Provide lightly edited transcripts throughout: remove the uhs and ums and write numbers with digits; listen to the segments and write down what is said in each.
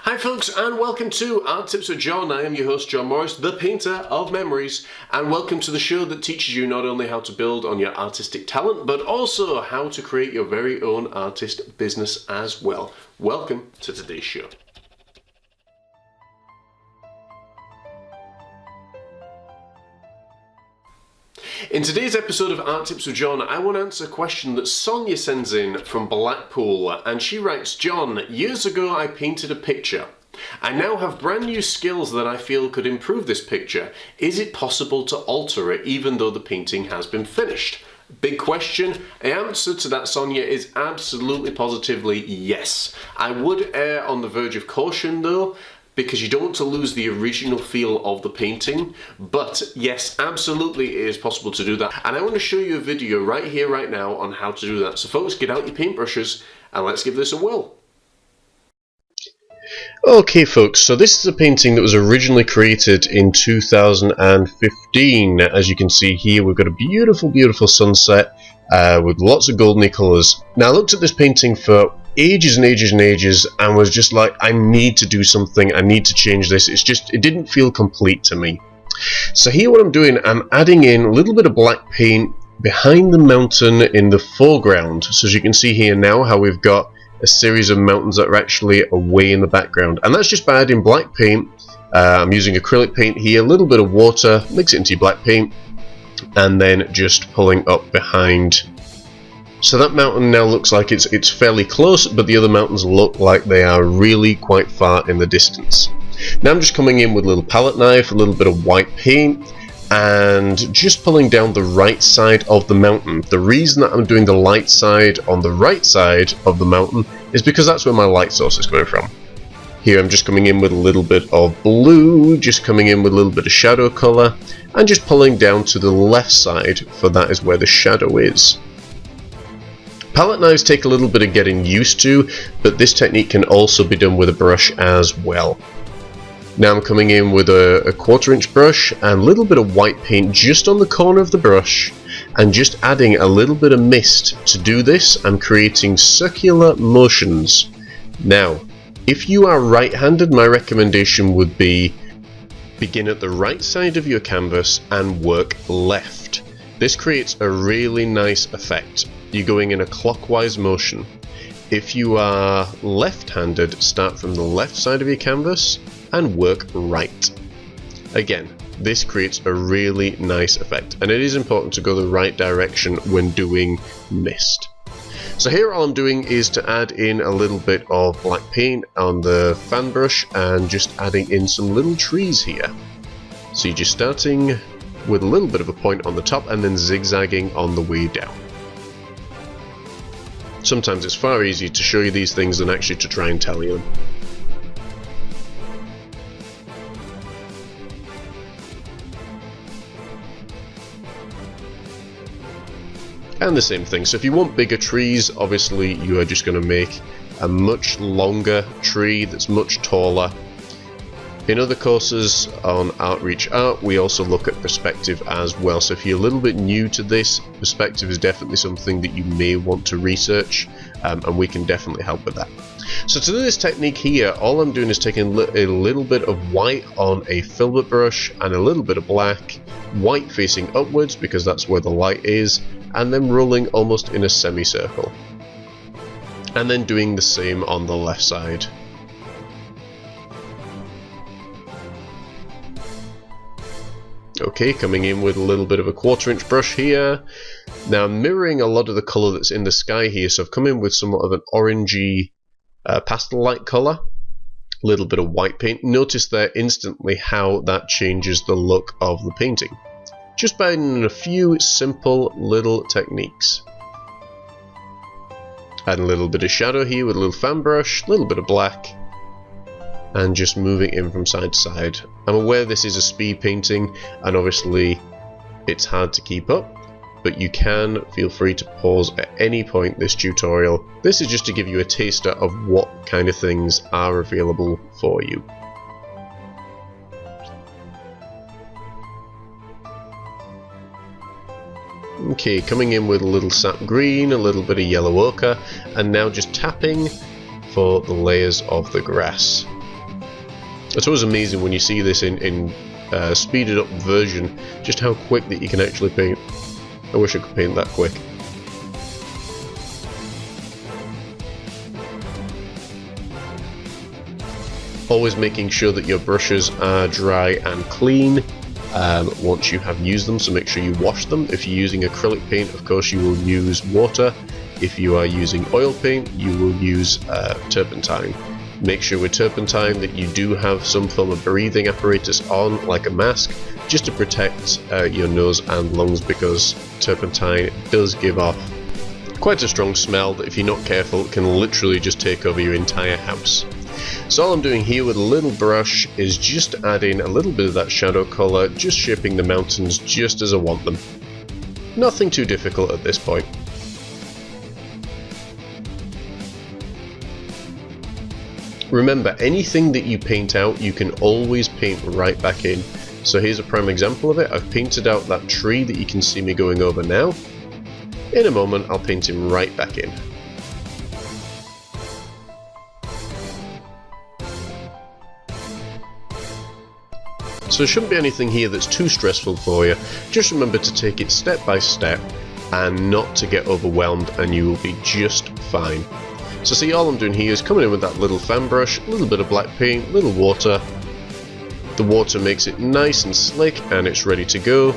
Hi folks, and welcome to Art Tips with John. I am your host John Morris, the painter of memories, and welcome to the show that teaches you not only how to build on your artistic talent, but also how to create your very own artist business as well. Welcome to today's show. In today's episode of Art Tips with John, I want to answer a question that Sonia sends in from Blackpool, and she writes, John, years ago I painted a picture. I now have brand new skills that I feel could improve this picture. Is it possible to alter it even though the painting has been finished? Big question. The answer to that, Sonia, is absolutely positively yes. I would err on the verge of caution though, because you don't want to lose the original feel of the painting. But yes, absolutely it is possible to do that. And I want to show you a video right here, right now on how to do that. So folks, get out your paintbrushes and let's give this a whirl. Okay folks, so this is a painting that was originally created in 2015. As you can see here, we've got a beautiful sunset with lots of golden colours. Now I looked at this painting for ages and ages and was just like, I need to do something, I need to change this. It didn't feel complete to me. So here what I'm doing, I'm adding in a little bit of black paint behind the mountain in the foreground. So as you can see here now how we've got a series of mountains that are actually away in the background, and that's just by adding black paint. I'm using acrylic paint here, a little bit of water, mix it into your black paint, and then just pulling up behind. So that mountain now looks like it's fairly close, but the other mountains look like they are really quite far in the distance. Now I'm just coming in with a little palette knife, a little bit of white paint, and just pulling down the right side of the mountain. The reason that I'm doing the light side on the right side of the mountain is because that's where my light source is coming from. Here I'm just coming in with a little bit of blue, just coming in with a little bit of shadow colour, and just pulling down to the left side, for that is where the shadow is. Palette knives take a little bit of getting used to, but this technique can also be done with a brush as well. Now I'm coming in with a 1/4 inch brush and a little bit of white paint just on the corner of the brush, and just adding a little bit of mist. To do this, I'm creating circular motions. Now, if you are right-handed, my recommendation would be begin at the right side of your canvas and work left. This creates a really nice effect. You're going in a clockwise motion. If you are left-handed, start from the left side of your canvas and work right. Again, this creates a really nice effect, and it is important to go the right direction when doing mist. So here all I'm doing is to add in a little bit of black paint on the fan brush and just adding in some little trees here. So you're just starting with a little bit of a point on the top and then zigzagging on the way down. Sometimes it's far easier to show you these things than actually to try and tell you them. And the same thing, so if you want bigger trees, obviously you are just going to make a much longer tree that's much taller. In other courses on Outreach Art, we also look at perspective as well, so if you're a little bit new to this, perspective is definitely something that you may want to research, and we can definitely help with that. So to do this technique here, all I'm doing is taking a little bit of white on a filbert brush and a little bit of black, white facing upwards because that's where the light is, and then rolling almost in a semicircle. And then doing the same on the left side. Okay, coming in with a little bit of a 1/4 inch brush here. Now I'm mirroring a lot of the colour that's in the sky here, so I've come in with somewhat of an orangey pastel light colour. A little bit of white paint. Notice there instantly how that changes the look of the painting. Just by adding a few simple little techniques. Add a little bit of shadow here with a little fan brush, a little bit of black, and just moving in from side to side. I'm aware this is a speed painting and obviously it's hard to keep up, but you can feel free to pause at any point this tutorial. This is just to give you a taster of what kind of things are available for you. Okay, coming in with a little sap green, a little bit of yellow ochre, and now just tapping for the layers of the grass. It's always amazing when you see this in speeded up version, just how quick that you can actually paint. I wish I could paint that quick. Always making sure that your brushes are dry and clean once you have used them, so make sure you wash them. If you're using acrylic paint, of course you will use water. If you are using oil paint, you will use turpentine. Make sure with turpentine that you do have some form of breathing apparatus on, like a mask, just to protect your nose and lungs, because turpentine does give off quite a strong smell that, if you're not careful, can literally just take over your entire house. So all I'm doing here with a little brush is just adding a little bit of that shadow colour, just shaping the mountains just as I want them. Nothing too difficult at this point. Remember, anything that you paint out, you can always paint right back in. So here's a prime example of it. I've painted out that tree that you can see me going over now. In a moment, I'll paint him right back in. So there shouldn't be anything here that's too stressful for you. Just remember to take it step by step and not to get overwhelmed, and you will be just fine. So see, all I'm doing here is coming in with that little fan brush, a little bit of black paint, little water. The water makes it nice and slick and it's ready to go.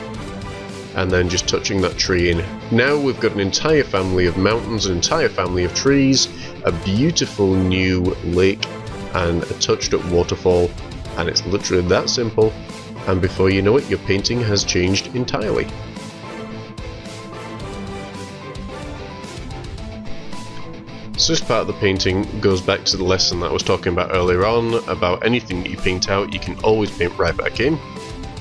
And then just touching that tree in. Now we've got an entire family of mountains, an entire family of trees, a beautiful new lake and a touched up waterfall. And it's literally that simple. And before you know it, your painting has changed entirely. So this part of the painting goes back to the lesson that I was talking about earlier on, about anything that you paint out, you can always paint right back in.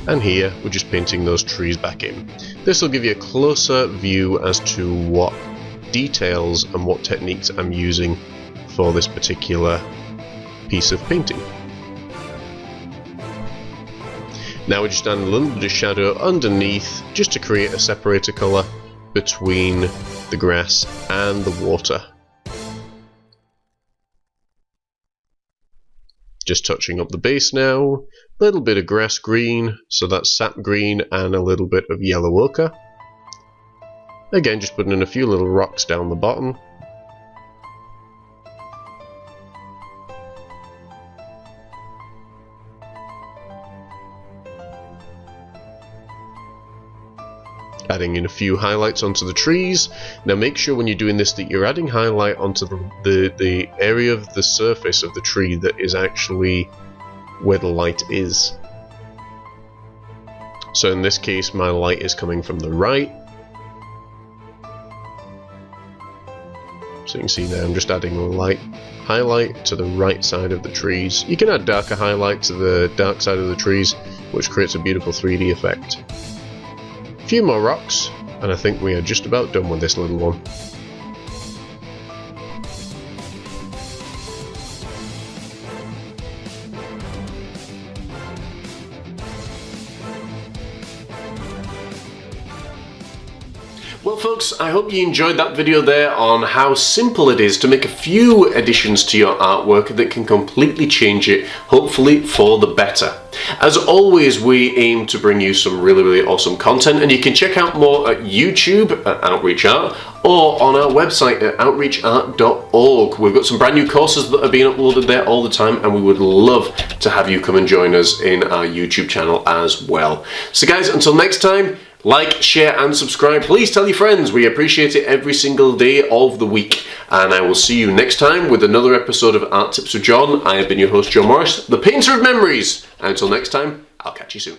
And here, we're just painting those trees back in. This will give you a closer view as to what details and what techniques I'm using for this particular piece of painting. Now we're just adding a little bit of shadow underneath, just to create a separator colour between the grass and the water. Just touching up the base now, a little bit of grass green, so that's sap green, and a little bit of yellow ochre. Again, just putting in a few little rocks down the bottom. Adding in a few highlights onto the trees. Now make sure when you're doing this that you're adding highlight onto the area of the surface of the tree that is actually where the light is. So in this case my light is coming from the right. So you can see there I'm just adding a light highlight to the right side of the trees. You can add darker highlight to the dark side of the trees, which creates a beautiful 3D effect. A few more rocks, and I think we are just about done with this little one. Well folks, I hope you enjoyed that video there on how simple it is to make a few additions to your artwork that can completely change it, hopefully for the better. As always, we aim to bring you some really awesome content, and you can check out more at YouTube at Outreach Art or on our website at outreachart.org. We've got some brand new courses that are being uploaded there all the time, and we would love to have you come and join us in our YouTube channel as well. So guys, until next time, like, share and subscribe. Please tell your friends. We appreciate it every single day of the week. And I will see you next time with another episode of Art Tips with John. I have been your host, John Morris, the painter of memories. And until next time, I'll catch you soon.